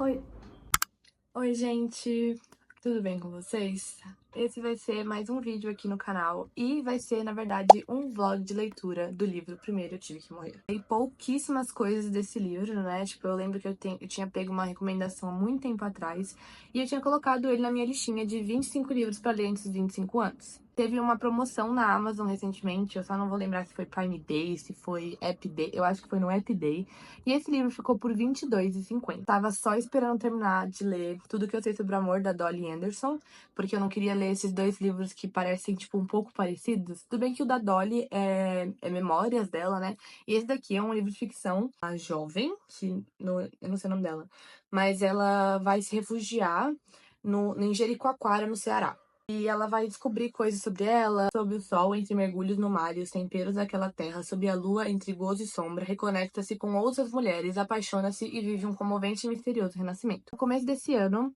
Oi. Oi, gente. Tudo bem com vocês? Esse vai ser mais um vídeo aqui no canal e vai ser, na verdade, um vlog de leitura do livro Primeiro Eu Tive Que Morrer. Tem pouquíssimas coisas desse livro, né? Tipo, eu lembro que eu tinha pego uma recomendação há muito tempo atrás e eu tinha colocado ele na minha listinha de 25 livros pra ler antes dos 25 anos. Teve uma promoção na Amazon recentemente, eu só não vou lembrar se foi Prime Day, se foi App Day, eu acho que foi no App Day. E esse livro ficou por R$22,50. Tava só esperando terminar de ler Tudo Que Eu Sei Sobre o Amor, da Dolly Anderson, porque eu não queria ler esses dois livros que parecem, tipo, um pouco parecidos. Tudo bem que o da Dolly é memórias dela, né? E esse daqui é um livro de ficção. A jovem, eu não sei o nome dela, mas ela vai se refugiar em Jericoacoara, no Ceará. E ela vai descobrir coisas sobre ela, sobre o sol, entre mergulhos no mar e os temperos daquela terra, sob a lua, entre gozo e sombra, reconecta-se com outras mulheres, apaixona-se e vive um comovente e misterioso renascimento. No começo desse ano,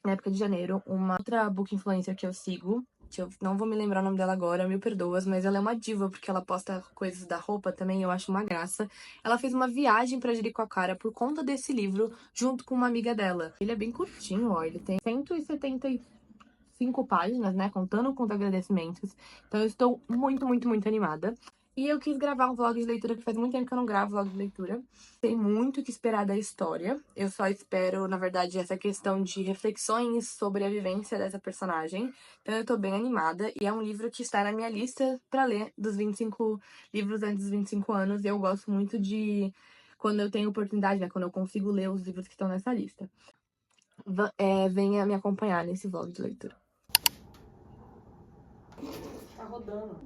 na época de janeiro, uma outra book influencer que eu sigo, que eu não vou me lembrar o nome dela agora, mil perdoas, mas ela é uma diva, porque ela posta coisas da roupa também, eu acho uma graça. Ela fez uma viagem pra Jericoacoara por conta desse livro, junto com uma amiga dela. Ele é bem curtinho, ó, ele tem 175 páginas, né, contando com os agradecimentos. Então eu estou muito animada. E eu quis gravar um vlog de leitura, que faz muito tempo que eu não gravo vlog de leitura. Tem muito que esperar da história. Eu só espero, na verdade, essa questão de reflexões sobre a vivência dessa personagem. Então eu tô bem animada. E é um livro que está na minha lista pra ler dos 25 livros antes dos 25 anos. E eu gosto muito de, quando eu tenho oportunidade, né, quando eu consigo ler os livros que estão nessa lista. Venha me acompanhar nesse vlog de leitura. Tá rodando.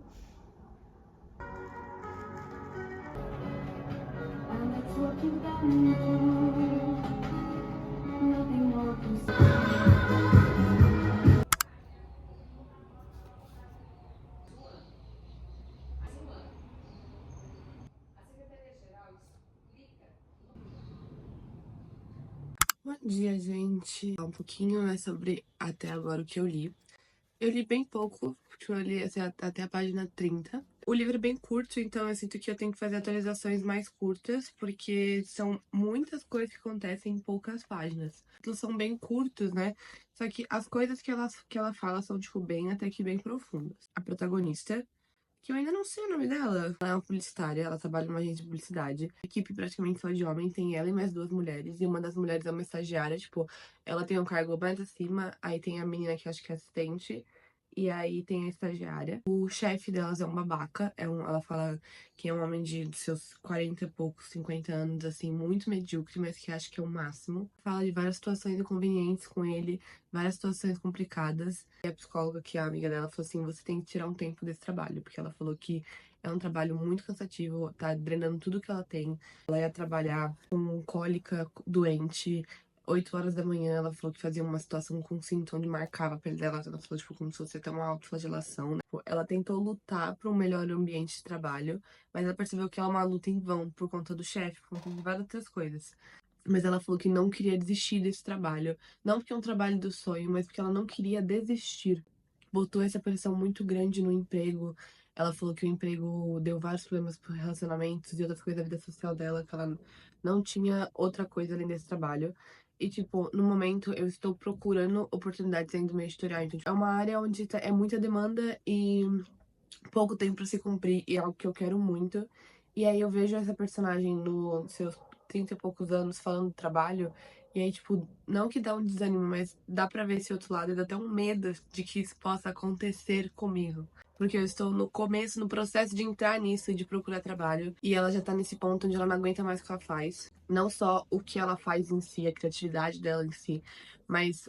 Bom dia, gente. Um pouquinho, né, sobre até agora o que eu li. Eu li bem pouco, porque eu li assim, até a página 30. O livro é bem curto, então eu sinto que eu tenho que fazer atualizações mais curtas, porque são muitas coisas que acontecem em poucas páginas. Eles são bem curtos, né? Só que as coisas que ela fala são, tipo, bem até que bem profundas. A protagonista, que eu ainda não sei o nome dela. Ela é uma publicitária, ela trabalha numa agência de publicidade. A equipe praticamente só de homem, tem ela e mais duas mulheres. E uma das mulheres é uma estagiária, tipo, ela tem um cargo mais acima. Aí tem a menina que eu acho que é assistente. E aí tem a estagiária. O chefe delas é um babaca. Ela fala que é um homem de seus 40 e poucos, 50 anos, assim, muito medíocre, mas que acha que é o máximo. Fala de várias situações inconvenientes com ele, várias situações complicadas. E a psicóloga, que é a amiga dela, falou assim: você tem que tirar um tempo desse trabalho, porque ela falou que é um trabalho muito cansativo, tá drenando tudo que ela tem. Ela ia trabalhar com cólica doente. 8 horas da manhã, ela falou que fazia uma situação com sintoma onde marcava a pele dela. Ela falou, tipo, como se fosse até uma autoflagelação, né? Ela tentou lutar por um melhor ambiente de trabalho, mas ela percebeu que é uma luta em vão por conta do chefe, por conta de várias outras coisas. Mas ela falou que não queria desistir desse trabalho. Não porque é um trabalho do sonho, mas porque ela não queria desistir. Botou essa pressão muito grande no emprego. Ela falou que o emprego deu vários problemas por relacionamentos e outras coisas da vida social dela, que ela não tinha outra coisa além desse trabalho. E, tipo, no momento eu estou procurando oportunidades dentro do meio editorial. Então, tipo, é uma área onde é muita demanda e pouco tempo pra se cumprir, e é algo que eu quero muito. E aí eu vejo essa personagem nos seus 30 e poucos anos falando do trabalho, e aí, tipo, não que dá um desânimo, mas dá pra ver esse outro lado, e dá até um medo de que isso possa acontecer comigo. Porque eu estou no começo, no processo de entrar nisso, de procurar trabalho, e ela já tá nesse ponto onde ela não aguenta mais o que ela faz. Não só o que ela faz em si, a criatividade dela em si, mas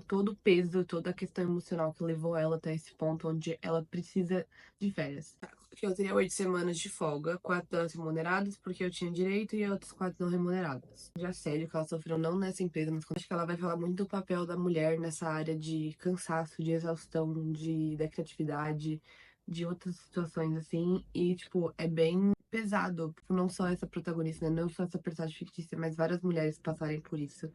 todo o peso, toda a questão emocional que levou ela até esse ponto onde ela precisa de férias. Que eu teria 8 semanas de folga, 4 delas remuneradas, porque eu tinha direito, e outras 4 não remuneradas. De assédio que ela sofreu, não nessa empresa, mas acho que ela vai falar muito do papel da mulher nessa área de cansaço, de exaustão, da criatividade, de outras situações assim. E, tipo, é bem pesado, tipo, não só essa protagonista, né? Não só essa personagem fictícia, mas várias mulheres passarem por isso.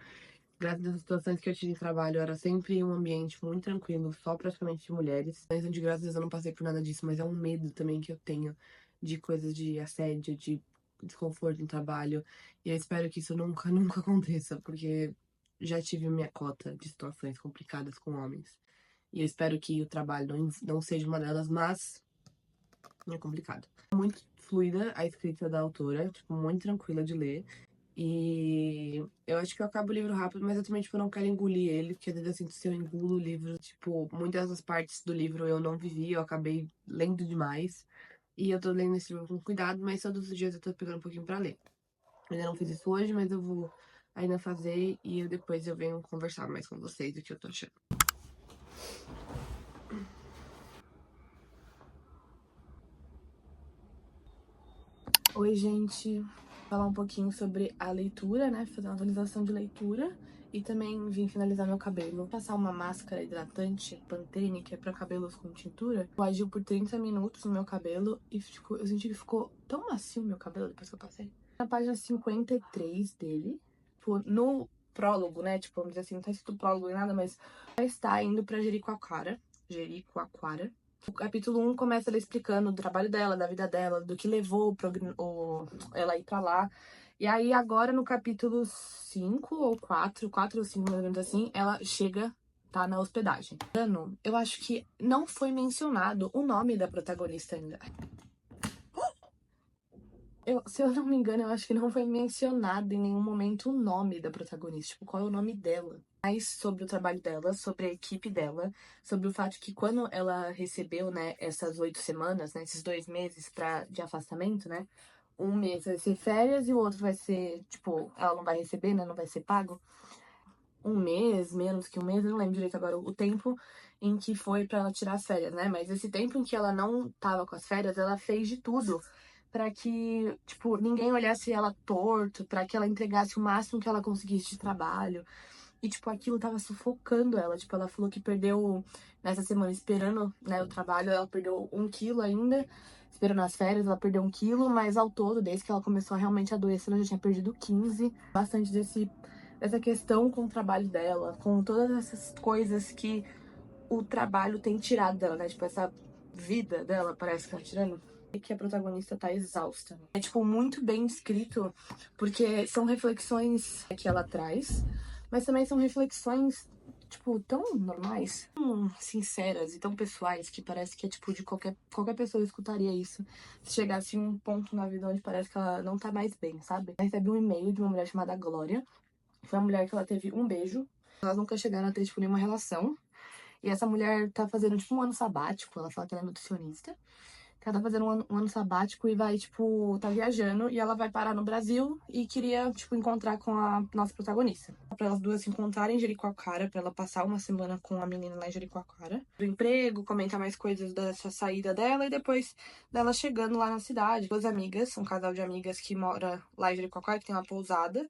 Graças às situações que eu tive em trabalho, era sempre um ambiente muito tranquilo, só praticamente de mulheres. Mas onde, graças a Deus, eu não passei por nada disso, mas é um medo também que eu tenho de coisas de assédio, de desconforto no trabalho. E eu espero que isso nunca aconteça, porque já tive minha cota de situações complicadas com homens. E eu espero que o trabalho não seja uma delas, mas é complicado. É muito fluida a escrita da autora, tipo, muito tranquila de ler. E eu acho que eu acabo o livro rápido, mas eu também, tipo, não quero engolir ele, porque às vezes eu sinto se eu engulo o livro, tipo, muitas das partes do livro eu não vivi, eu acabei lendo demais. E eu tô lendo esse livro com cuidado, mas todos os dias eu tô pegando um pouquinho pra ler. Eu ainda não fiz isso hoje, mas eu vou ainda fazer e depois eu venho conversar mais com vocês do que eu tô achando. Oi, gente. Vou falar um pouquinho sobre a leitura, né? Fazer uma atualização de leitura. E também vim finalizar meu cabelo. Vou passar uma máscara hidratante Pantene, que é pra cabelos com tintura. Agiu por 30 minutos no meu cabelo e eu senti que ficou tão macio o meu cabelo depois que eu passei. Na página 53 dele, no prólogo, né? Tipo, vamos dizer assim, não tá escrito prólogo nem nada, mas já está indo pra Jericoacoara. O capítulo 1 começa ela explicando do trabalho dela, da vida dela, do que levou ela ir pra lá. E aí agora no capítulo 5 ou 4 ou 5 mais ou menos assim, ela chega, tá na hospedagem. Eu acho que não foi mencionado o nome da protagonista ainda. Se eu não me engano, eu acho que não foi mencionado em nenhum momento o nome da protagonista, tipo, qual é o nome dela. Mais sobre o trabalho dela, sobre a equipe dela, sobre o fato que quando ela recebeu, né, essas 8 semanas, né, esses 2 meses de afastamento, né, um mês vai ser férias e o outro vai ser, tipo, ela não vai receber, né, não vai ser pago. Um mês, menos que um mês, eu não lembro direito agora o tempo em que foi pra ela tirar as férias, né, mas esse tempo em que ela não tava com as férias, ela fez de tudo pra que, tipo, ninguém olhasse ela torto, pra que ela entregasse o máximo que ela conseguisse de trabalho. E, tipo, aquilo tava sufocando ela. Tipo, ela falou que perdeu, nessa semana, esperando, né, o trabalho, ela perdeu 1 quilo ainda. Esperando as férias, ela perdeu 1 quilo, mas ao todo, desde que ela começou a realmente adoecer, ela já tinha perdido 15. Bastante dessa questão com o trabalho dela, com todas essas coisas que o trabalho tem tirado dela, né? Tipo, essa vida dela parece que tá tirando. E que a protagonista tá exausta. É, tipo, muito bem escrito, porque são reflexões que ela traz, mas também são reflexões, tipo, tão normais, tão sinceras e tão pessoais, que parece que é, tipo, de qualquer pessoa escutaria isso. Se chegasse em um ponto na vida onde parece que ela não tá mais bem, sabe? Ela recebe um e-mail de uma mulher chamada Glória. Foi uma mulher que ela teve um beijo. Elas nunca chegaram a ter, tipo, nenhuma relação. E essa mulher tá fazendo, tipo, um ano sabático. Ela fala que ela é nutricionista. Que ela tá fazendo um ano sabático e vai, tipo, tá viajando. E ela vai parar no Brasil e queria, tipo, encontrar com a nossa protagonista. Pra elas duas se encontrarem em Jericoacoara, pra ela passar uma semana com a menina lá em Jericoacoara. Do emprego, comentar mais coisas dessa saída dela e depois dela chegando lá na cidade. Duas amigas, um casal de amigas que mora lá em Jericoacoara, que tem uma pousada.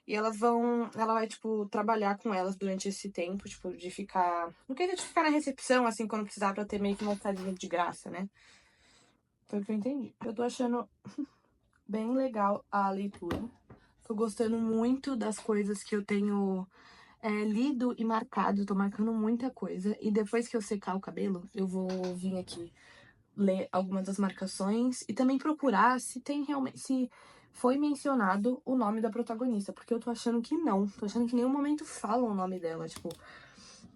E ela vai, tipo, trabalhar com elas durante esse tempo, tipo, de ficar... No que de ficar na recepção, assim, quando precisar, pra ter meio que uma estadinha de graça, né? Foi o que eu entendi. Eu tô achando bem legal a leitura. Tô gostando muito das coisas que eu tenho lido e marcado. Tô marcando muita coisa. E depois que eu secar o cabelo, eu vou vir aqui ler algumas das marcações e também procurar se tem realmente... se foi mencionado o nome da protagonista, porque eu tô achando que não. Tô achando que em nenhum momento falam o nome dela, tipo...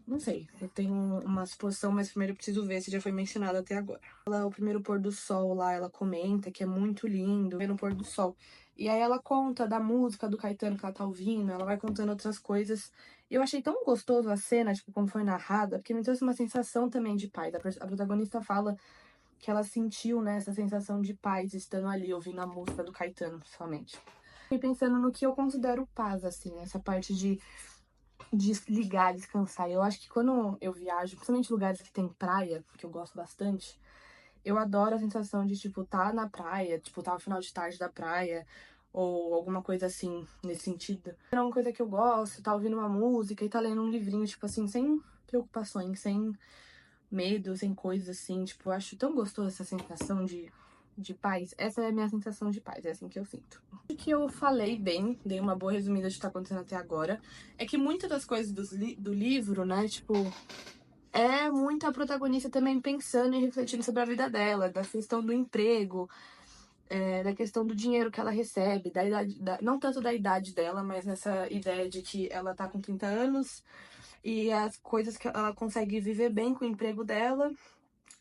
Não sei, eu tenho uma suposição, mas primeiro eu preciso ver se já foi mencionado até agora. O primeiro pôr do sol lá, ela comenta que é muito lindo ver no pôr do sol. E aí ela conta da música do Caetano que ela tá ouvindo, ela vai contando outras coisas. E eu achei tão gostoso a cena, tipo, como foi narrada, porque me trouxe uma sensação também de paz. A protagonista fala que ela sentiu, né, essa sensação de paz estando ali, ouvindo a música do Caetano, principalmente. Fiquei pensando no que eu considero paz, assim, essa parte de ligar, descansar. Eu acho que quando eu viajo, principalmente lugares que tem praia, que eu gosto bastante, eu adoro a sensação de, tipo, tá na praia, tipo, tá no final de tarde da praia, ou alguma coisa assim, nesse sentido. É uma coisa que eu gosto, tá ouvindo uma música e tá lendo um livrinho, tipo assim, sem preocupações, sem medo, sem coisas assim, tipo, eu acho tão gostoso essa sensação de paz. Essa é a minha sensação de paz, é assim que eu sinto. O que eu falei bem, dei uma boa resumida do que tá acontecendo até agora, é que muitas das coisas do livro, né, tipo, é muito a protagonista também pensando e refletindo sobre a vida dela, da questão do emprego, da questão do dinheiro que ela recebe, da idade, não tanto da idade dela, mas nessa ideia de que ela tá com 30 anos e as coisas que ela consegue viver bem com o emprego dela,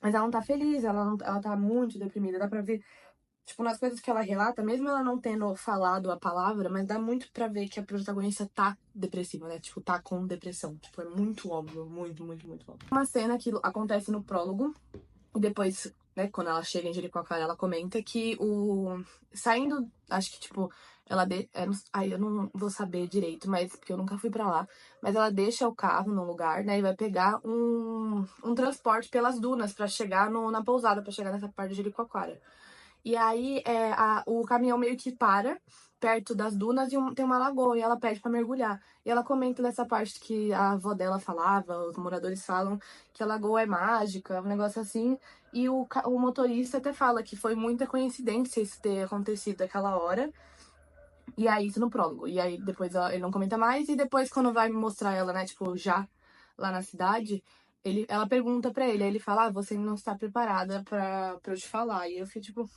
mas ela não tá feliz, ela tá muito deprimida. Dá pra ver, tipo, nas coisas que ela relata, mesmo ela não tendo falado a palavra, mas dá muito pra ver que a protagonista tá depressiva, né? Tipo, tá com depressão. Tipo, é muito óbvio, muito, muito, muito óbvio. Uma cena que acontece no prólogo, e depois, né, quando ela chega em Jericoacoara, ela comenta que saindo, acho que, tipo, eu não vou saber direito, mas porque eu nunca fui pra lá. Mas ela deixa o carro num lugar, né, e vai pegar um transporte pelas dunas pra chegar na pousada, pra chegar nessa parte de Jericoacoara. E aí o caminhão meio que para perto das dunas e tem uma lagoa e ela pede pra mergulhar. E ela comenta dessa parte que a avó dela falava, os moradores falam que a lagoa é mágica, um negócio assim. E o motorista até fala que foi muita coincidência isso ter acontecido aquela hora. E aí, isso no prólogo. E aí, depois ele não comenta mais. E depois, quando vai mostrar ela, né, tipo, já lá na cidade, ela pergunta pra ele. Aí ele fala, você não está preparada pra eu te falar. E eu fiquei, tipo,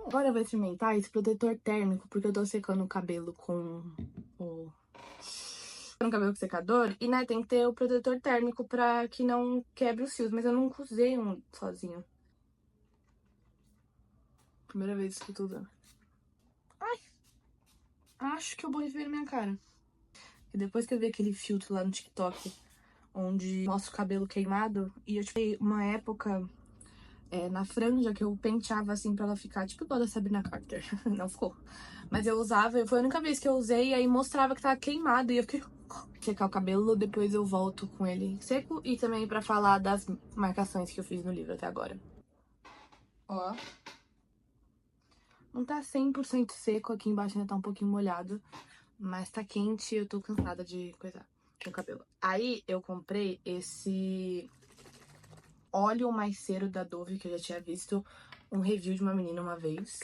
agora eu vou experimentar esse protetor térmico, porque eu tô secando o cabelo com o... um cabelo com secador. E, né, tem que ter o protetor térmico pra que não quebre os fios. Mas eu nunca usei um sozinho. Primeira vez que eu tô usando. Ai, acho que eu borrei na minha cara. E depois que eu vi aquele filtro lá no TikTok, onde mostra o cabelo queimado, e eu tive uma época na franja que eu penteava assim pra ela ficar tipo igual da Sabrina Carter. Não ficou. Mas eu usava, foi a única vez que eu usei, e aí mostrava que tava queimado, e eu fiquei... secar o cabelo, depois eu volto com ele seco, e também pra falar das marcações que eu fiz no livro até agora. Ó. Não tá 100% seco, aqui embaixo ainda tá um pouquinho molhado, mas tá quente e eu tô cansada de coisar com o cabelo. Aí eu comprei esse óleo mais cero da Dove, que eu já tinha visto um review de uma menina uma vez.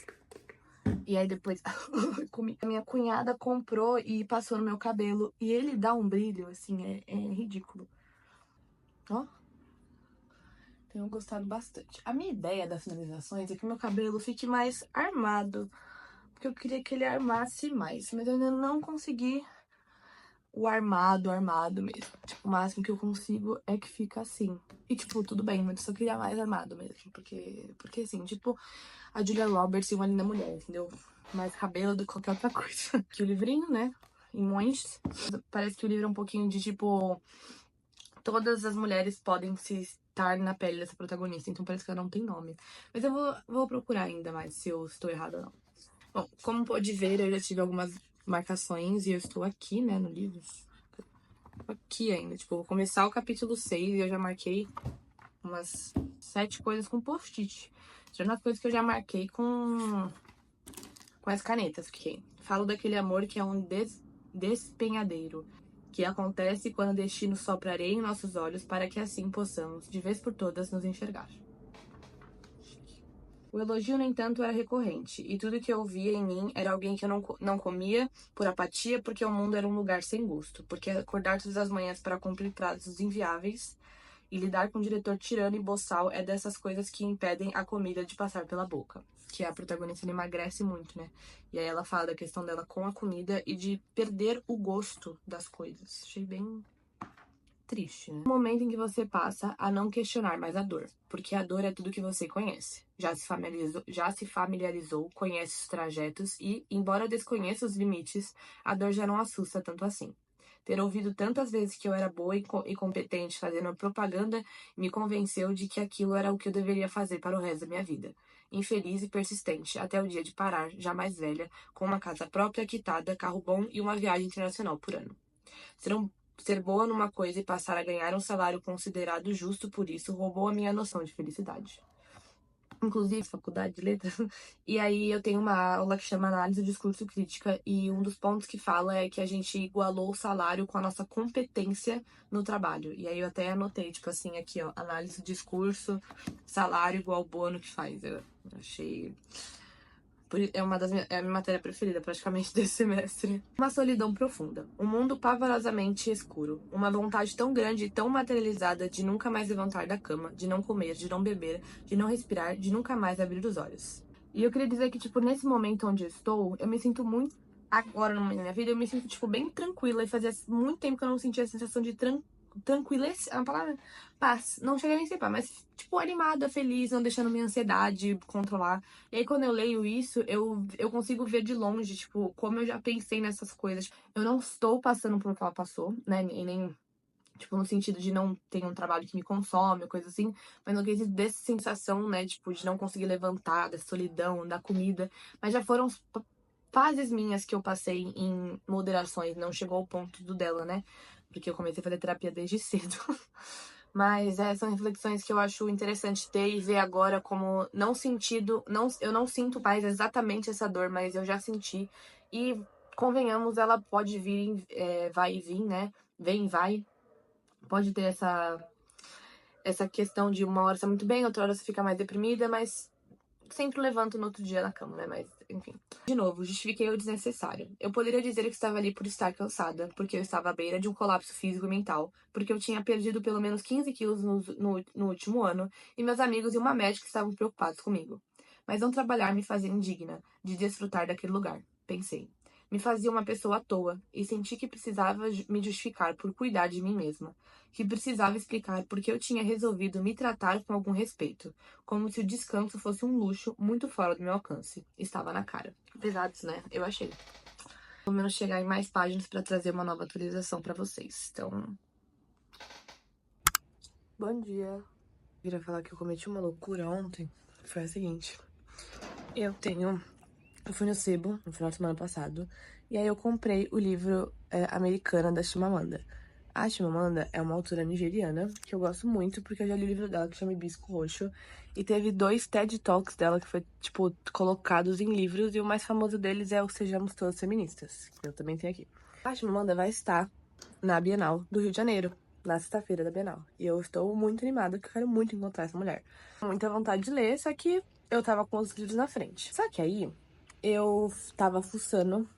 E aí depois a minha cunhada comprou e passou no meu cabelo. E ele dá um brilho, assim, é ridículo. Ó. Tenho gostado bastante. A minha ideia das finalizações é que o meu cabelo fique mais armado. Porque eu queria que ele armasse mais. Mas eu ainda não consegui o armado mesmo. Tipo, o máximo que eu consigo é que fica assim. E, tipo, tudo bem, mas eu só queria mais armado mesmo. Porque assim, tipo, a Julia Roberts e uma linda mulher, entendeu? Mais cabelo do que qualquer outra coisa. Aqui o livrinho, né? Em montes. Parece que o livro é um pouquinho de, tipo... todas as mulheres podem se estar na pele dessa protagonista. Então parece que ela não tem nome. Mas eu vou procurar ainda mais se eu estou errada ou não. Bom, como pode ver, eu já tive algumas marcações e eu estou aqui, né, no livro. Aqui ainda, tipo, vou começar o capítulo 6 e eu já marquei umas 7 coisas com post-it. Tirando as coisas que eu já marquei com as canetas, que falo daquele amor que é um despenhadeiro, que acontece quando o destino sopra areia em nossos olhos para que assim possamos, de vez por todas, nos enxergar. O elogio, no entanto, era recorrente, e tudo que eu via em mim era alguém que eu não comia por apatia, porque o mundo era um lugar sem gosto, porque acordar todas as manhãs para cumprir prazos inviáveis e lidar com um diretor tirano e boçal é dessas coisas que impedem a comida de passar pela boca. Que a protagonista emagrece muito, né? E aí ela fala da questão dela com a comida e de perder o gosto das coisas. Achei bem triste, né? O momento em que você passa a não questionar mais a dor, porque a dor é tudo que você conhece. Já se familiarizou, conhece os trajetos e, embora desconheça os limites, a dor já não assusta tanto assim. Ter ouvido tantas vezes que eu era boa e competente fazendo propaganda me convenceu de que aquilo era o que eu deveria fazer para o resto da minha vida. Infeliz e persistente, até o dia de parar, já mais velha, com uma casa própria, quitada, carro bom e uma viagem internacional por ano. Ser boa numa coisa e passar a ganhar um salário considerado justo por isso roubou a minha noção de felicidade. Inclusive, faculdade de letras. E aí eu tenho uma aula que chama Análise do Discurso Crítica, e um dos pontos que fala é que a gente igualou o salário com a nossa competência no trabalho. E aí eu até anotei, tipo assim, aqui, ó, análise do discurso, salário igual bônus que faz. Eu achei... É a minha matéria preferida, praticamente, desse semestre. Uma solidão profunda. Um mundo pavorosamente escuro. Uma vontade tão grande e tão materializada de nunca mais levantar da cama, de não comer, de não beber, de não respirar, de nunca mais abrir os olhos. E eu queria dizer que, tipo, nesse momento onde eu estou, eu me sinto muito... Agora, na minha vida, eu me sinto, tipo, bem tranquila. E fazia muito tempo que eu não sentia a sensação de tranquilez... É uma palavra? Paz. Não chega nem a ser paz, mas, tipo, animada, feliz, não deixando minha ansiedade controlar. E aí, quando eu leio isso, eu consigo ver de longe, tipo, como eu já pensei nessas coisas. Eu não estou passando por o que ela passou, né? E nem... Tipo, no sentido de não ter um trabalho que me consome, coisa assim, mas no quesito dessa sensação, né, tipo, de não conseguir levantar, da solidão, da comida. Mas já foram fases minhas que eu passei em moderações, não chegou ao ponto do dela, né? Porque eu comecei a fazer terapia desde cedo. Mas são reflexões que eu acho interessante ter e ver agora como não sentido, não, eu não sinto mais exatamente essa dor, mas eu já senti. E convenhamos, ela pode vir, vai e vir, né? Vem e vai. Pode ter essa questão de uma hora você tá muito bem, outra hora você fica mais deprimida, mas sempre levanto no outro dia na cama, né? Mas, enfim. De novo, justifiquei o desnecessário. Eu poderia dizer que estava ali por estar cansada, porque eu estava à beira de um colapso físico e mental, porque eu tinha perdido pelo menos 15 quilos no último ano, e meus amigos e uma médica estavam preocupados comigo. Mas não trabalhar me fazia indigna de desfrutar daquele lugar, pensei. Me fazia uma pessoa à toa, e senti que precisava me justificar por cuidar de mim mesma, que precisava explicar porque eu tinha resolvido me tratar com algum respeito, como se o descanso fosse um luxo muito fora do meu alcance. Estava na cara. Pesados, né? Eu achei. Pelo menos chegar em mais páginas para trazer uma nova atualização para vocês. Então, bom dia. Eu queria falar que eu cometi uma loucura ontem. Foi a seguinte. Eu fui no Sebo no final de semana passado. E aí eu comprei o livro Americana da Chimamanda. A Chimamanda é uma autora nigeriana que eu gosto muito porque eu já li o livro dela que chama Hibisco Roxo. E teve 2 TED Talks dela que foi, tipo, colocados em livros. E o mais famoso deles é o Sejamos Todos Feministas, que eu também tenho aqui. A Chimamanda vai estar na Bienal do Rio de Janeiro, na sexta-feira da Bienal. E eu estou muito animada porque eu quero muito encontrar essa mulher. Muita vontade de ler, só que eu tava com os livros na frente. Só que aí eu tava fuçando,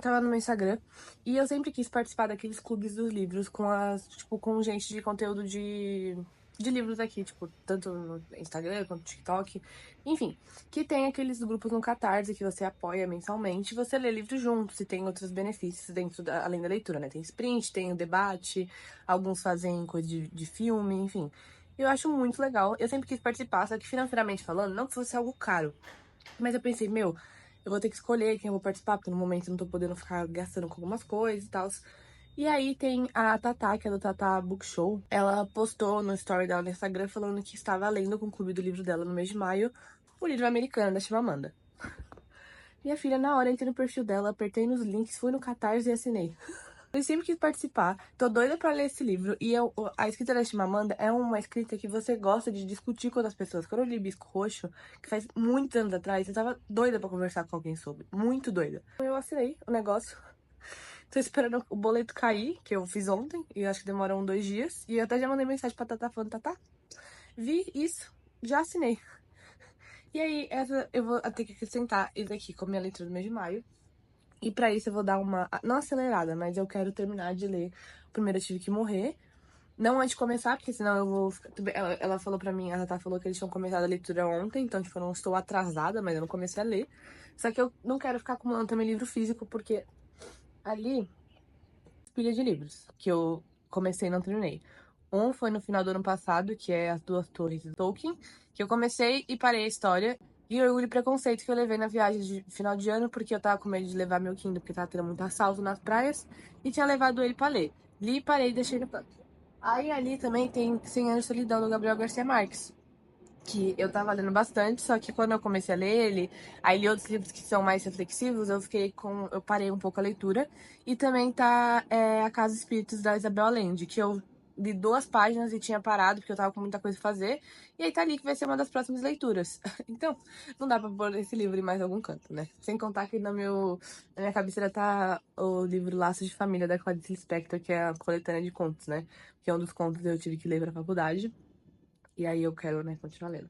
tava no meu Instagram, e eu sempre quis participar daqueles clubes dos livros com tipo, com gente de conteúdo de livros aqui, tipo, tanto no Instagram quanto no TikTok, enfim, que tem aqueles grupos no Catarse que você apoia mensalmente, você lê livros juntos e tem outros benefícios dentro além da leitura, né? Tem sprint, tem o debate, alguns fazem coisa de filme, enfim. Eu acho muito legal. Eu sempre quis participar, só que financeiramente falando, não que fosse algo caro. Mas eu pensei, meu, eu vou ter que escolher quem eu vou participar, porque no momento eu não tô podendo ficar gastando com algumas coisas e tal. E aí tem a Tatá, que é do Tatá Book Show. Ela postou no story dela no Instagram falando que estava lendo com o clube do livro dela no mês de maio o livro americano da Chimamanda. Minha filha, na hora, entrei no perfil dela, apertei nos links, fui no Catarse e assinei. Eu sempre quis participar, tô doida pra ler esse livro. E a escrita da Chimamanda é uma escrita que você gosta de discutir com outras pessoas. Quando eu li Bisco Roxo, que faz muitos anos atrás, eu tava doida pra conversar com alguém sobre. Muito doida. Eu assinei o negócio. Tô esperando o boleto cair, que eu fiz ontem, e acho que demora 2 dias. E eu até já mandei mensagem pra Tatá falando, Tatá, vi isso, já assinei. E aí, eu vou ter que acrescentar isso aqui como minha leitura do mês de maio. E pra isso eu vou dar uma, não acelerada, mas eu quero terminar de ler Primeiro Eu Tive Que Morrer. Não antes de começar, porque senão eu vou ficar... Ela falou pra mim, a Tatá falou que eles tinham começado a leitura ontem, então, tipo, eu não estou atrasada, mas eu não comecei a ler. Só que eu não quero ficar acumulando também livro físico, porque ali, pilha de livros, que eu comecei e não terminei. Um foi no final do ano passado, que é As Duas Torres de Tolkien, que eu comecei e parei a história. E Orgulho e Preconceito, que eu levei na viagem de final de ano, porque eu tava com medo de levar meu Kindle, porque tava tendo muito assalto nas praias, e tinha levado ele pra ler. Li, parei e deixei no canto. Aí ali também tem 100 Anos de Solidão, do Gabriel Garcia Marques, que eu tava lendo bastante, só que quando eu comecei a ler ele, aí li outros livros que são mais reflexivos, eu parei um pouco a leitura. E também tá A Casa dos Espíritos, da Isabel Allende, que eu li 2 páginas e tinha parado, porque eu tava com muita coisa a fazer. E aí tá ali que vai ser uma das próximas leituras. Então, não dá pra pôr esse livro em mais algum canto, né? Sem contar que na minha cabeceira tá o livro Laços de Família, da Clarice Lispector, que é a coletânea de contos, né? Que é um dos contos que eu tive que ler pra faculdade. E aí eu quero, né, continuar lendo.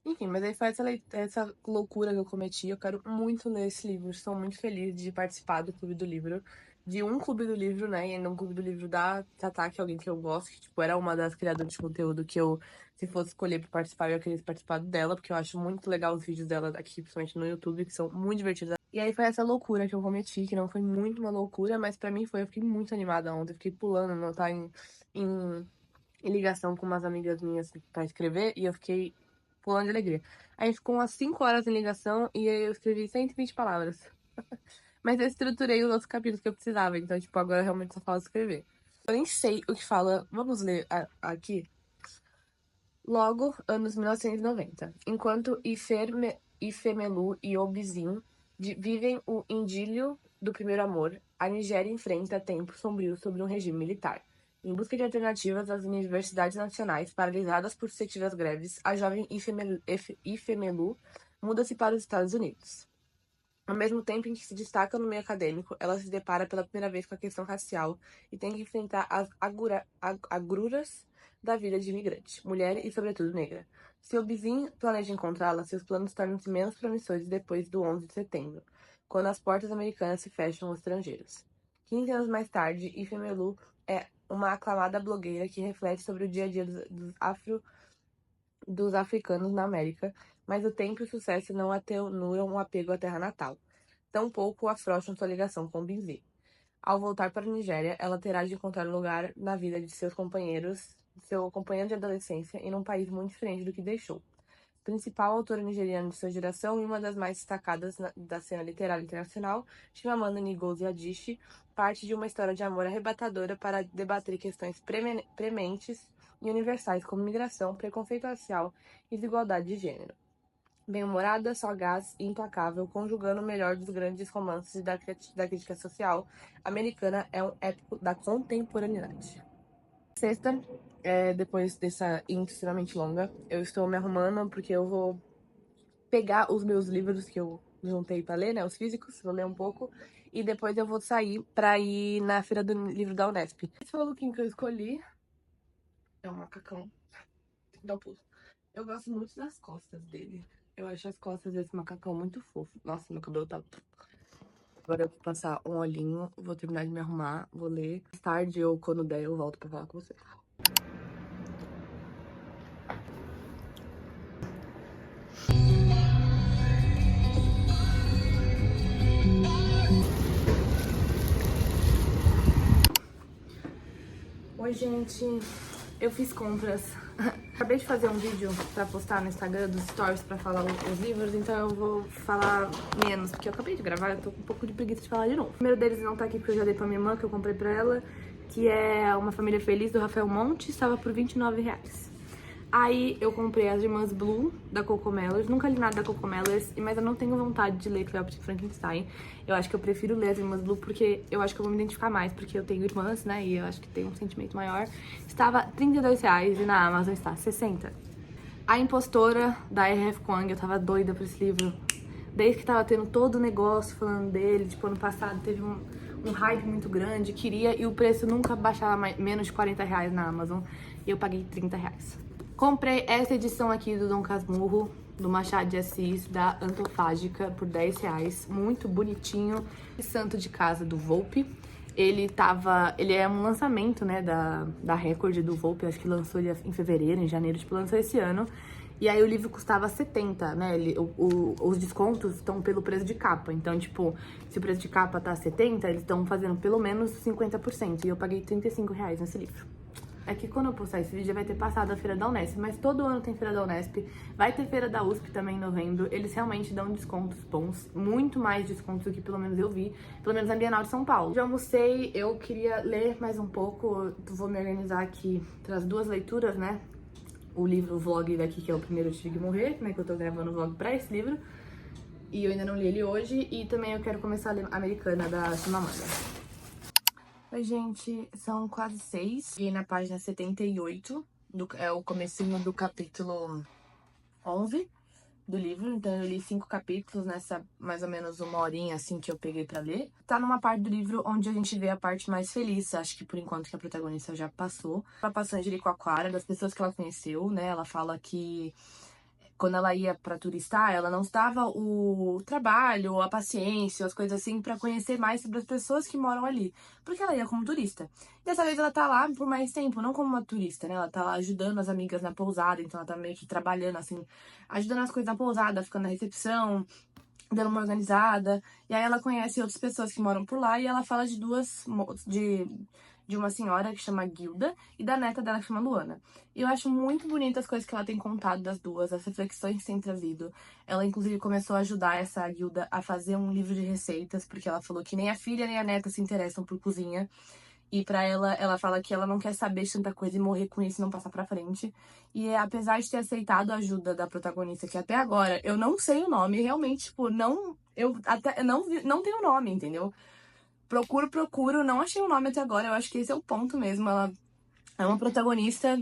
Enfim, mas aí foi essa loucura que eu cometi. Eu quero muito ler esse livro. Estou muito feliz de participar do Clube do Livro. de um clube do livro, né? E num clube do livro da Tatá, que é alguém que eu gosto, que, tipo, era uma das criadoras de conteúdo que eu, se fosse escolher pra participar, eu queria participar dela, porque eu acho muito legal os vídeos dela aqui, principalmente no YouTube, que são muito divertidos. E aí foi essa loucura que eu cometi, que não foi muito uma loucura, mas pra mim foi. Eu fiquei muito animada ontem, eu fiquei pulando, não tá em, em ligação com umas amigas minhas pra escrever, e eu fiquei pulando de alegria. Aí ficou umas 5 horas em ligação e aí eu escrevi 120 palavras. Mas eu estruturei os outros capítulos que eu precisava, então, tipo, agora eu realmente só falo escrever. Eu nem sei o que fala. Vamos ler aqui? Logo, anos 1990. Enquanto Ifemelu e Obizin vivem o idílio do primeiro amor, a Nigéria enfrenta tempos sombrios sob um regime militar. Em busca de alternativas às universidades nacionais paralisadas por sucessivas greves, a jovem Ifemelu muda-se para os Estados Unidos. Ao mesmo tempo em que se destaca no meio acadêmico, ela se depara pela primeira vez com a questão racial e tem que enfrentar as agruras da vida de imigrante, mulher e, sobretudo, negra. Seu vizinho planeja encontrá-la, seus planos tornam-se menos promissores depois do 11 de setembro, quando as portas americanas se fecham aos estrangeiros. 15 anos mais tarde, Ifemelu é uma aclamada blogueira que reflete sobre o dia a dia dos africanos na América, mas o tempo e o sucesso não atenuam o apego à terra natal. Tampouco afrouxam sua ligação com Binzi. Ao voltar para a Nigéria, ela terá de encontrar um lugar na vida de seus companheiros, seu companheiro de adolescência, em um país muito diferente do que deixou. Principal autora nigeriana de sua geração e uma das mais destacadas da cena literária internacional, Chimamanda Ngozi Adichie parte de uma história de amor arrebatadora para debater questões prementes e universais como migração, preconceito racial e desigualdade de gênero. Bem-humorada, sagaz e implacável, conjugando o melhor dos grandes romances da crítica social americana, é um épico da contemporaneidade. Sexta, depois dessa intro extremamente longa, eu estou me arrumando porque eu vou pegar os meus livros que eu juntei pra ler, né, os físicos, vou ler um pouco, e depois eu vou sair pra ir na feira do livro da Unesp. Esse foi o lookinho que eu escolhi. É um macacão. Dá um pulo. Eu gosto muito das costas dele. Eu acho as costas desse macacão muito fofo. Nossa, meu cabelo tá... Agora eu vou passar um olhinho, vou terminar de me arrumar, vou ler. Mais tarde, ou quando der, eu volto pra falar com vocês. Oi, gente. Eu fiz compras. Acabei de fazer um vídeo pra postar no Instagram dos stories pra falar os livros, então eu vou falar menos, porque eu acabei de gravar, eu tô com um pouco de preguiça de falar de novo. O primeiro deles não tá aqui porque eu já dei pra minha irmã, que eu comprei pra ela, que é Uma Família Feliz, do Rafael Monte, estava por R$29. Aí eu comprei As Irmãs Blue, da Cocomelons. Nunca li nada da Cocomelons, mas eu não tenho vontade de ler Cleópatra e Frankenstein. Eu acho que eu prefiro ler As Irmãs Blue porque eu acho que eu vou me identificar mais, porque eu tenho irmãs, né, e eu acho que tem um sentimento maior. Estava R$32 e na Amazon está 60. A Impostora, da R.F. Kuang, eu tava doida pra esse livro. Desde que tava tendo todo o negócio falando dele, tipo, ano passado teve um hype muito grande, queria, e o preço nunca baixava menos de R$40 na Amazon, e eu paguei R$30. Comprei essa edição aqui do Dom Casmurro, do Machado de Assis, da Antofágica, por R$10. Muito bonitinho. Santo de Casa, do Volpe. Ele é um lançamento, né, da Record do Volpe. Acho que lançou ele em fevereiro, em janeiro, tipo, lançou esse ano. E aí o livro custava 70, né? Os descontos estão pelo preço de capa. Então, tipo, se o preço de capa tá 70, eles estão fazendo pelo menos 50%. E eu paguei R$35 nesse livro. É que quando eu postar esse vídeo já vai ter passado a Feira da Unesp, mas todo ano tem Feira da Unesp, vai ter Feira da USP também em novembro, eles realmente dão descontos bons, muito mais descontos do que pelo menos eu vi, pelo menos na Bienal de São Paulo. Já almocei, eu queria ler mais um pouco, vou me organizar aqui para as duas leituras, né? O livro, o vlog daqui, que é o primeiro Eu Tive que Morrer, né, que eu tô gravando o vlog pra esse livro, e eu ainda não li ele hoje, e também eu quero começar a ler Americana, da Chimamanda. Oi, gente, são quase 6 e na página 78, é o comecinho do capítulo 11 do livro, então eu li 5 capítulos nessa mais ou menos uma horinha assim que eu peguei pra ler. Tá numa parte do livro onde a gente vê a parte mais feliz, acho que por enquanto que a protagonista já passou. Ela passou em Jericoacoara, das pessoas que ela conheceu, né, ela fala que quando ela ia pra turistar, ela não dava o trabalho, a paciência, as coisas assim, pra conhecer mais sobre as pessoas que moram ali. Porque ela ia como turista. Dessa vez ela tá lá por mais tempo, não como uma turista, né? Ela tá lá ajudando as amigas na pousada, então ela tá meio que trabalhando, assim, ajudando as coisas na pousada, ficando na recepção, dando uma organizada. E aí ela conhece outras pessoas que moram por lá e ela fala de de uma senhora que chama Gilda e da neta dela que chama Luana. E eu acho muito bonito as coisas que ela tem contado das duas, as reflexões que tem trazido. Ela, inclusive, começou a ajudar essa Gilda a fazer um livro de receitas, porque ela falou que nem a filha nem a neta se interessam por cozinha. E pra ela, ela fala que ela não quer saber de tanta coisa e morrer com isso e não passar pra frente. E apesar de ter aceitado a ajuda da protagonista, que até agora eu não sei o nome, realmente, tipo, não. Eu até não tenho nome, entendeu? Procuro, não achei o nome até agora. Eu acho que esse é o ponto mesmo. Ela é uma protagonista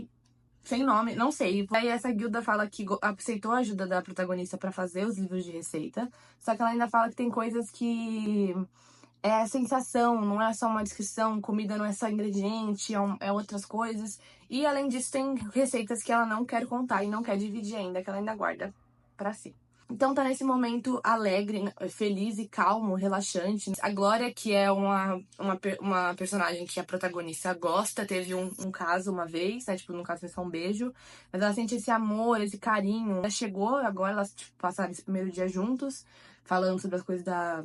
sem nome, não sei. Aí essa Guilda fala que aceitou a ajuda da protagonista pra fazer os livros de receita. Só que ela ainda fala que tem coisas que é sensação, não é só uma descrição, comida não é só ingrediente, é outras coisas. E além disso, tem receitas que ela não quer contar e não quer dividir ainda, que ela ainda guarda pra si. Então tá nesse momento alegre, feliz e calmo, relaxante. A Glória, que é uma personagem que a protagonista gosta, teve um caso uma vez, né? Tipo, no caso foi só um beijo. Mas ela sente esse amor, esse carinho. Ela chegou, agora elas tipo, passaram esse primeiro dia juntos, falando sobre as coisas da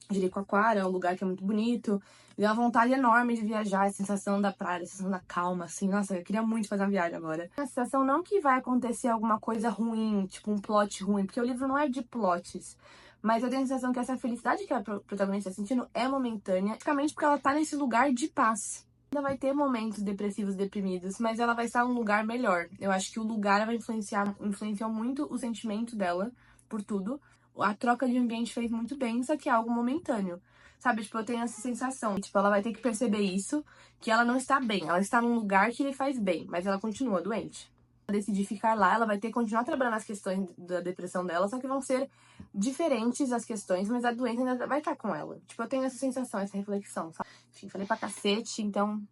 Jericoacoara, é um lugar que é muito bonito. Me deu uma vontade enorme de viajar, a sensação da praia, a sensação da calma, assim. Nossa, eu queria muito fazer uma viagem agora. A sensação não que vai acontecer alguma coisa ruim, tipo um plot ruim, porque o livro não é de plots. Mas eu tenho a sensação que essa felicidade que a protagonista está sentindo é momentânea, praticamente porque ela tá nesse lugar de paz. Ainda vai ter momentos depressivos, deprimidos, mas ela vai estar num lugar melhor. Eu acho que o lugar vai influenciar muito o sentimento dela por tudo. A troca de ambiente fez muito bem, só que é algo momentâneo. Sabe, tipo, eu tenho essa sensação. Tipo, ela vai ter que perceber isso, que ela não está bem. Ela está num lugar que lhe faz bem, mas ela continua doente. Ela decidir ficar lá, ela vai ter que continuar trabalhando as questões da depressão dela, só que vão ser diferentes as questões, mas a doença ainda vai estar com ela. Tipo, eu tenho essa sensação, essa reflexão, sabe? Enfim, falei pra cacete, então.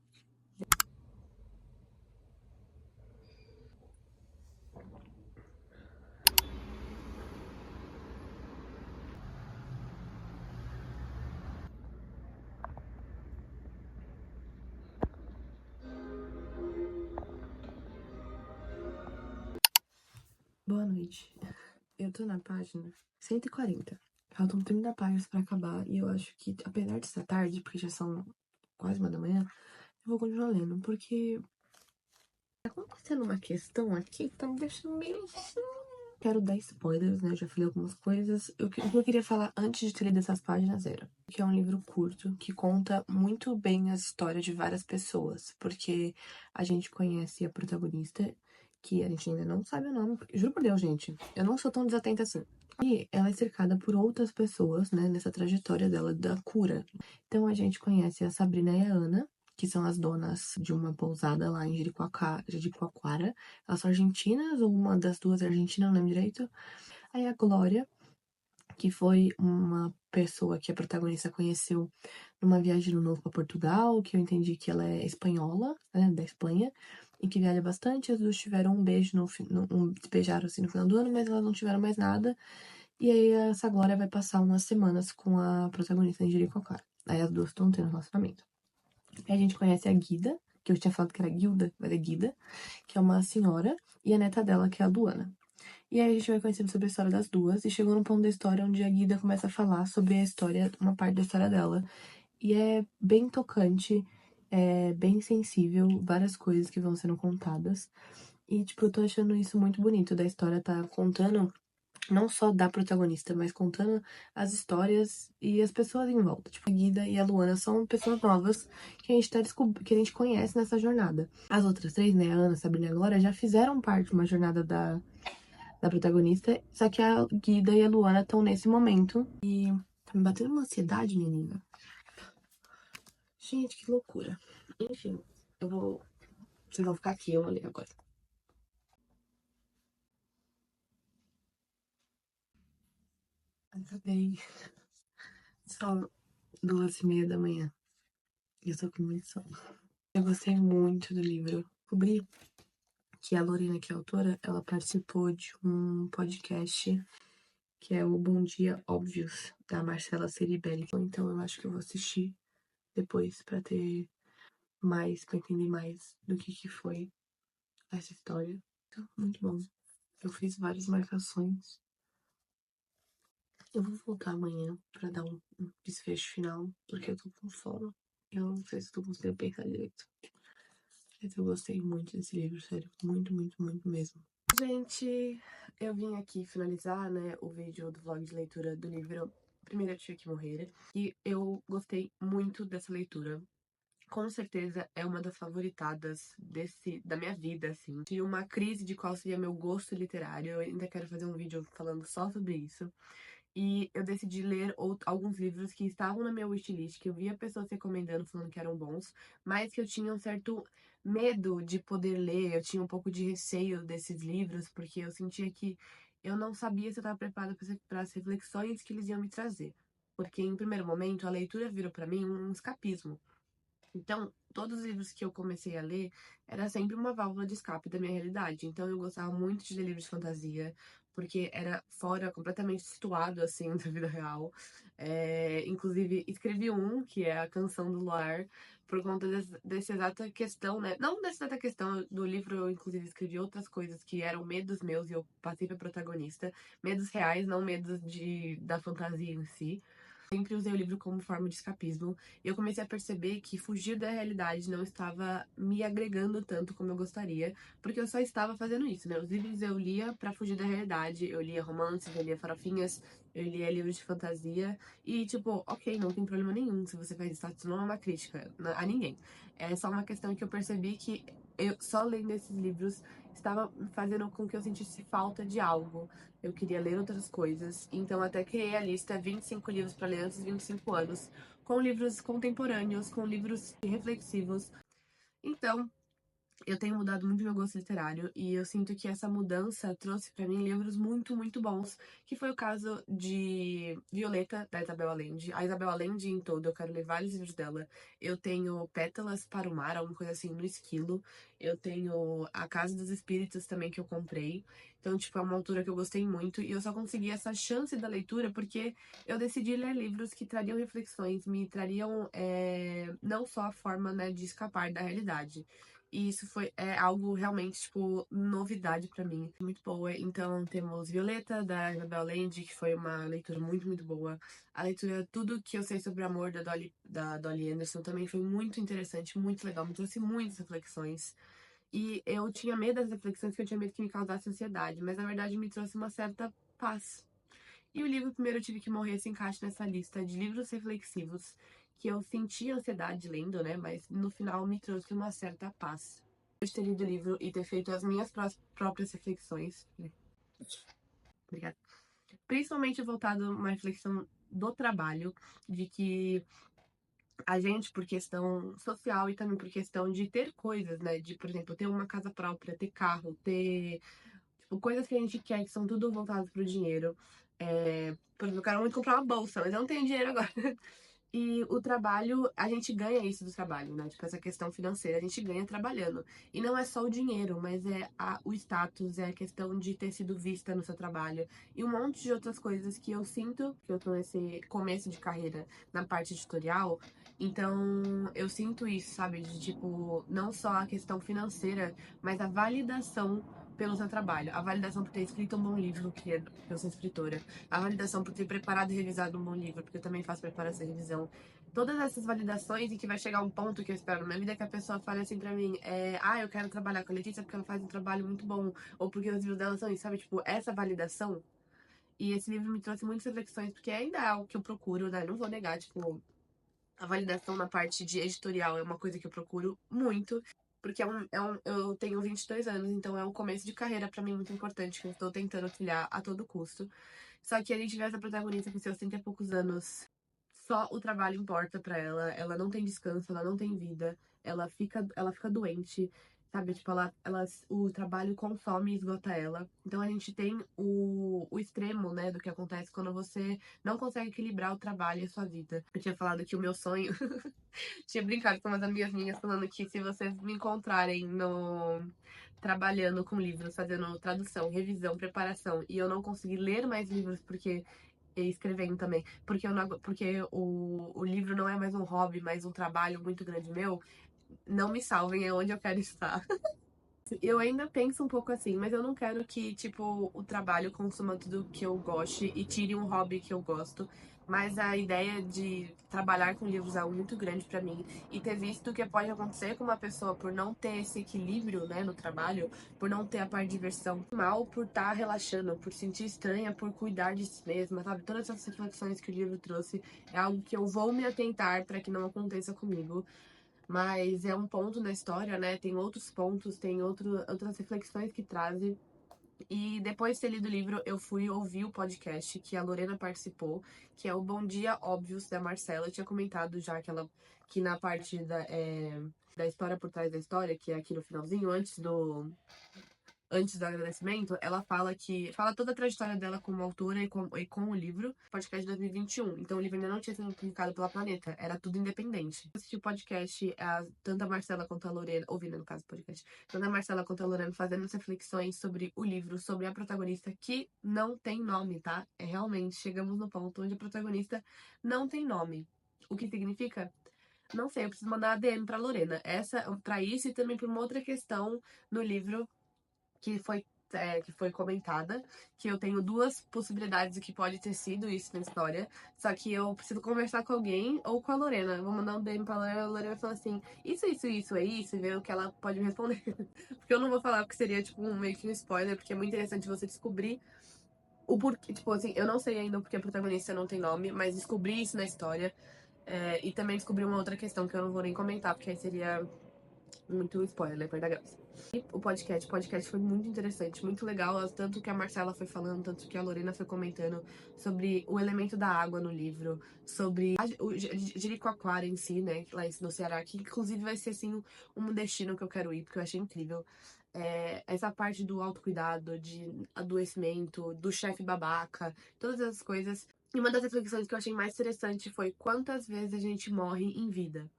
Boa noite. Eu tô na página 140. Faltam 30 páginas pra acabar e eu acho que, apesar de estar tarde, porque já são quase 1 da manhã, eu vou continuar lendo, porque tá acontecendo uma questão aqui que tá me deixando meio assim. Quero dar spoilers, né? Eu já falei algumas coisas. O que eu queria falar antes de ter lido essas páginas era que é um livro curto que conta muito bem as histórias de várias pessoas, porque a gente conhece a protagonista, que a gente ainda não sabe o nome. Juro por Deus, gente, eu não sou tão desatenta assim. E ela é cercada por outras pessoas, né, nessa trajetória dela da cura. Então a gente conhece a Sabrina e a Ana, que são as donas de uma pousada lá em Jericoacoara. Elas são argentinas, ou uma das duas é argentina, não lembro direito. Aí a Glória, que foi uma pessoa que a protagonista conheceu numa viagem no novo para Portugal, que eu entendi que ela é espanhola, né, da Espanha, e que viaja bastante. As duas tiveram um beijo beijaram assim no final do ano, mas elas não tiveram mais nada. E aí essa Glória vai passar umas semanas com a protagonista em Jericoacoara. Aí as duas estão tendo um relacionamento. Aí a gente conhece a Guida, que eu tinha falado que era Guilda, mas é Guida, que é uma senhora, e a neta dela, que é a Luana. E aí a gente vai conhecendo sobre a história das duas, e chegou num ponto da história onde a Guida começa a falar sobre a história, uma parte da história dela. E é bem tocante, é bem sensível, várias coisas que vão sendo contadas. E, tipo, eu tô achando isso muito bonito, da história tá contando não só da protagonista, mas contando as histórias e as pessoas em volta. Tipo, a Guida e a Luana são pessoas novas que a gente que a gente conhece nessa jornada. As outras três, né, a Ana, a Sabrina e a Glória, já fizeram parte de uma jornada da protagonista, só que a Guida e a Luana estão nesse momento. E tá me batendo uma ansiedade, menina. Gente, que loucura. Enfim, eu vou. Vocês vão ficar aqui, eu vou ler agora. Acabei. Só 2h30 da manhã. E eu tô com muito sono. Eu gostei muito do livro. Descobri que a Lorena, que é a autora, ela participou de um podcast que é o Bom Dia Óbvios, da Marcela Ceribelli. Então eu acho que eu vou assistir depois pra ter mais, pra entender mais do que foi essa história. Então, muito bom. Eu fiz várias marcações. Eu vou voltar amanhã pra dar um desfecho final, porque eu tô com sono. Eu não sei se tô conseguindo pensar direito. Mas eu gostei muito desse livro, sério. Muito, muito, muito mesmo. Gente, eu vim aqui finalizar, né, o vídeo do vlog de leitura do livro Primeiro Eu Tive Que Morrer. E eu gostei muito dessa leitura. Com certeza é uma das favoritadas da minha vida, assim. Tive uma crise de qual seria meu gosto literário. Eu ainda quero fazer um vídeo falando só sobre isso. E eu decidi ler alguns livros que estavam na minha wishlist, que eu via pessoas recomendando, falando que eram bons, mas que eu tinha um certo medo de poder ler, eu tinha um pouco de receio desses livros, porque eu sentia que eu não sabia se eu estava preparada para as reflexões que eles iam me trazer. Porque, em primeiro momento, a leitura virou para mim um escapismo. Então, todos os livros que eu comecei a ler era sempre uma válvula de escape da minha realidade. Então, eu gostava muito de ler livros de fantasia, porque era fora, completamente situado, assim, da vida real. Inclusive, escrevi um, que é a Canção do Luar, por conta dessa exata questão, né? Não dessa exata questão do livro, eu, inclusive, escrevi outras coisas que eram medos meus e eu passei pra protagonista. Medos reais, não medos da fantasia em si. Sempre usei o livro como forma de escapismo e eu comecei a perceber que fugir da realidade não estava me agregando tanto como eu gostaria, porque eu só estava fazendo isso, né? Os livros eu lia pra fugir da realidade, eu lia romances, eu lia farofinhas, eu lia livros de fantasia e, tipo, ok, não tem problema nenhum se você faz isso, isso não é uma crítica a ninguém. É só uma questão que eu percebi que eu só lendo esses livros estava fazendo com que eu sentisse falta de algo. Eu queria ler outras coisas, então até criei a lista 25 livros para ler antes dos 25 anos, com livros contemporâneos, com livros reflexivos. Então, eu tenho mudado muito meu gosto literário e eu sinto que essa mudança trouxe pra mim livros muito, muito bons, que foi o caso de Violeta, da Isabel Allende. A Isabel Allende em todo, eu quero ler vários livros dela. Eu tenho Pétalas para o Mar, alguma coisa assim, no Esquilo. Eu tenho A Casa dos Espíritos também, que eu comprei. Então, tipo, é uma autora que eu gostei muito e eu só consegui essa chance da leitura porque eu decidi ler livros que trariam reflexões, me trariam não só a forma, né, de escapar da realidade. E isso é algo realmente, tipo, novidade pra mim. Muito boa. Então, temos Violeta, da Isabel Allende, que foi uma leitura muito, muito boa. A leitura Tudo Que Eu Sei Sobre Amor, da Dolly Anderson, também foi muito interessante, muito legal. Me trouxe muitas reflexões. E eu tinha medo das reflexões, que eu tinha medo que me causasse ansiedade. Mas, na verdade, me trouxe uma certa paz. E o livro Primeiro Eu Tive Que Morrer se encaixa nessa lista de livros reflexivos que eu senti ansiedade lendo, né? Mas no final me trouxe uma certa paz. De ter lido o livro e ter feito as minhas próprias reflexões. Obrigada. Principalmente voltado a uma reflexão do trabalho, de que a gente, por questão social e também por questão de ter coisas, né? De, por exemplo, ter uma casa própria, ter carro, ter tipo, coisas que a gente quer que são tudo voltadas pro dinheiro. Por exemplo, eu quero muito comprar uma bolsa, mas eu não tenho dinheiro agora. E o trabalho, a gente ganha isso do trabalho, né? Tipo, essa questão financeira, a gente ganha trabalhando. E não é só o dinheiro, mas é o status, é a questão de ter sido vista no seu trabalho. E um monte de outras coisas que eu sinto, que eu tô nesse começo de carreira na parte editorial. Então, eu sinto isso, sabe? De, tipo, não só a questão financeira, mas a validação pelo seu trabalho. A validação por ter escrito um bom livro, que eu sou escritora. A validação por ter preparado e revisado um bom livro, porque eu também faço preparação e revisão. Todas essas validações, e que vai chegar um ponto que eu espero na minha vida que a pessoa fale assim pra mim, eu quero trabalhar com a Letícia porque ela faz um trabalho muito bom, ou porque os livros dela são isso, sabe? Tipo, essa validação. E esse livro me trouxe muitas reflexões, porque ainda é algo que eu procuro, né? Não vou negar, tipo, a validação na parte de editorial é uma coisa que eu procuro muito, porque eu tenho 22 anos, então é um começo de carreira pra mim muito importante, que eu estou tentando trilhar a todo custo. Só que a gente vê essa protagonista com seus 30 e poucos anos, só o trabalho importa pra ela, ela não tem descanso, ela não tem vida, ela fica doente. sabe? Tipo, o trabalho consome e esgota ela. Então a gente tem o extremo, né, do que acontece quando você não consegue equilibrar o trabalho e a sua vida. Eu tinha falado que o meu sonho. Tinha brincado com umas amigas minhas falando que se vocês me encontrarem no trabalhando com livros, fazendo tradução, revisão, preparação, e eu não conseguir ler mais livros porque e escrevendo também, porque eu não, porque o livro não é mais um hobby, mas um trabalho muito grande meu, não me salvem, é onde eu quero estar. Eu ainda penso um pouco assim, mas eu não quero que, tipo, o trabalho consuma tudo que eu goste e tire um hobby que eu gosto. Mas a ideia de trabalhar com livros é algo muito grande pra mim. E ter visto o que pode acontecer com uma pessoa por não ter esse equilíbrio, né, no trabalho, por não ter a parte de diversão, mal por estar relaxando, por sentir estranha, por cuidar de si mesma, sabe? Todas essas reflexões que o livro trouxe é algo que eu vou me atentar para que não aconteça comigo. Mas é um ponto na história, né? Tem outros pontos, tem outras reflexões que trazem. E depois de ter lido o livro, eu fui ouvir o podcast que a Lorena participou, que é o Bom Dia Óbvios da Marcela. Eu tinha comentado já que na parte da história por trás da história, que é aqui no finalzinho, antes do agradecimento, ela fala toda a trajetória dela como autora e com o livro, podcast de 2021. Então o livro ainda não tinha sido publicado pela Planeta, era tudo independente. Eu assisti o podcast, tanto a Marcela quanto a Lorena, ouvindo no caso o podcast, tanto a Marcela quanto a Lorena fazendo as reflexões sobre o livro, sobre a protagonista, que não tem nome, tá? É realmente, chegamos no ponto onde a protagonista não tem nome. O que significa? Não sei, eu preciso mandar a DM pra Lorena. Pra isso e também pra uma outra questão no livro que foi comentada, que eu tenho duas possibilidades de que pode ter sido isso na história, só que eu preciso conversar com alguém ou com a Lorena. Eu vou mandar um DM pra Lorena, a Lorena vai falar assim, isso é isso, e ver o que ela pode me responder. Porque eu não vou falar porque seria, tipo, meio que um spoiler, porque é muito interessante você descobrir o porquê, tipo assim, eu não sei ainda porque a protagonista não tem nome, mas descobri isso na história, e também descobri uma outra questão que eu não vou nem comentar, porque aí seria muito spoiler, perda a graça. E o podcast foi muito interessante, muito legal, tanto que a Marcela foi falando, tanto que a Lorena foi comentando sobre o elemento da água no livro, sobre o Jericoacoara em si, né, lá no Ceará, que inclusive vai ser, assim, um destino que eu quero ir, porque eu achei incrível. Essa parte do autocuidado, de adoecimento, do chefe babaca, todas essas coisas. E uma das reflexões que eu achei mais interessante foi quantas vezes a gente morre em vida.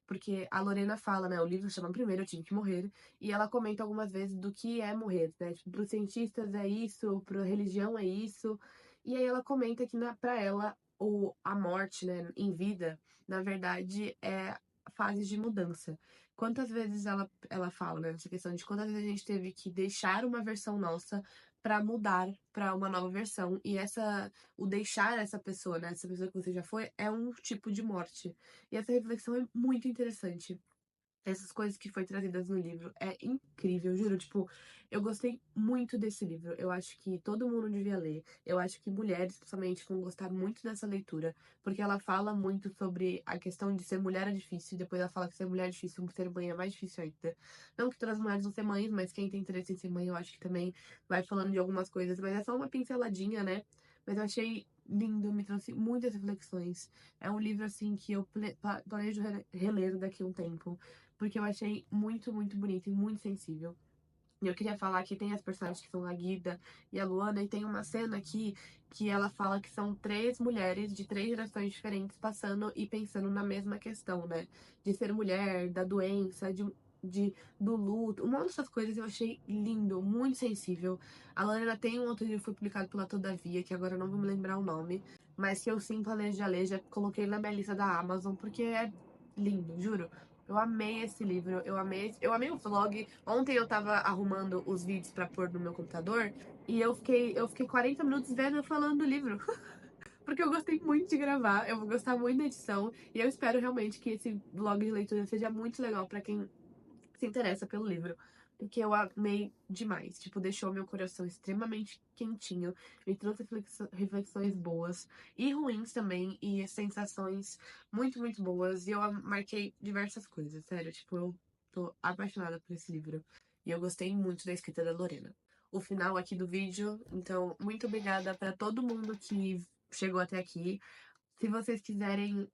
Porque a Lorena fala, né? O livro chama Primeiro Eu Tive que Morrer. E ela comenta algumas vezes do que é morrer, né? Tipo, pros cientistas é isso, pra religião é isso. E aí ela comenta que pra ela, a morte, né, em vida, na verdade, é fases de mudança. Quantas vezes ela fala, né? Essa questão de quantas vezes a gente teve que deixar uma versão nossa pra mudar pra uma nova versão. E o deixar essa pessoa, né? Essa pessoa que você já foi, é um tipo de morte. E essa reflexão é muito interessante. Essas coisas que foi trazidas no livro é incrível, juro. Tipo, eu gostei muito desse livro. Eu acho que todo mundo devia ler. Eu acho que mulheres, principalmente, vão gostar muito dessa leitura, porque ela fala muito sobre a questão de ser mulher é difícil. E depois ela fala que ser mulher é difícil, ser mãe é mais difícil ainda. Não que todas as mulheres vão ser mães, mas quem tem interesse em ser mãe, eu acho que também vai falando de algumas coisas. Mas é só uma pinceladinha, né? Mas eu achei lindo, me trouxe muitas reflexões. É um livro, assim, que eu planejo reler daqui a um tempo porque eu achei muito, muito bonito e muito sensível. E eu queria falar que tem as personagens que são a Guida e a Luana, e tem uma cena aqui que ela fala que são três mulheres de três gerações diferentes passando e pensando na mesma questão, né? De ser mulher, da doença, do luto, uma dessas coisas eu achei lindo, muito sensível. A Lorena tem um outro livro que foi publicado pela Todavia, que agora eu não vou me lembrar o nome, mas que eu sim planejo ler, já coloquei na minha lista da Amazon, porque é lindo, juro. Eu amei esse livro, eu amei o vlog. Ontem eu tava arrumando os vídeos pra pôr no meu computador e eu fiquei 40 minutos vendo eu falando do livro. Porque eu gostei muito de gravar, eu vou gostar muito da edição e eu espero realmente que esse vlog de leitura seja muito legal pra quem se interessa pelo livro. Porque eu amei demais. Tipo, deixou meu coração extremamente quentinho. Me trouxe reflexões boas e ruins também. E sensações muito, muito boas. E eu marquei diversas coisas, sério. Tipo, eu tô apaixonada por esse livro. E eu gostei muito da escrita da Lorena. O final aqui do vídeo. Então, muito obrigada para todo mundo que chegou até aqui. Se vocês quiserem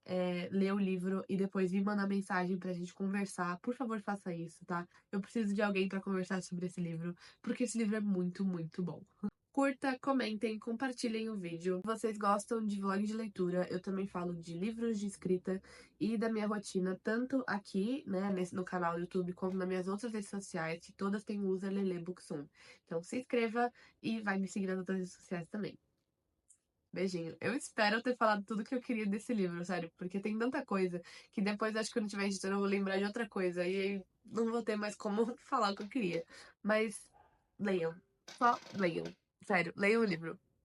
ler o livro e depois me mandar mensagem pra gente conversar, por favor, faça isso, tá? Eu preciso de alguém pra conversar sobre esse livro, porque esse livro é muito, muito bom. Curta, comentem, compartilhem o vídeo. Se vocês gostam de vlog de leitura, eu também falo de livros de escrita e da minha rotina, tanto aqui, né, no canal do YouTube, como nas minhas outras redes sociais, que todas têm o user Lele Books1. Então se inscreva e vai me seguir nas outras redes sociais também. Beijinho. Eu espero ter falado tudo que eu queria desse livro, sério, porque tem tanta coisa que depois acho que quando tiver editando eu vou lembrar de outra coisa e aí não vou ter mais como falar o que eu queria. Mas leiam, só leiam. Sério, leiam o livro.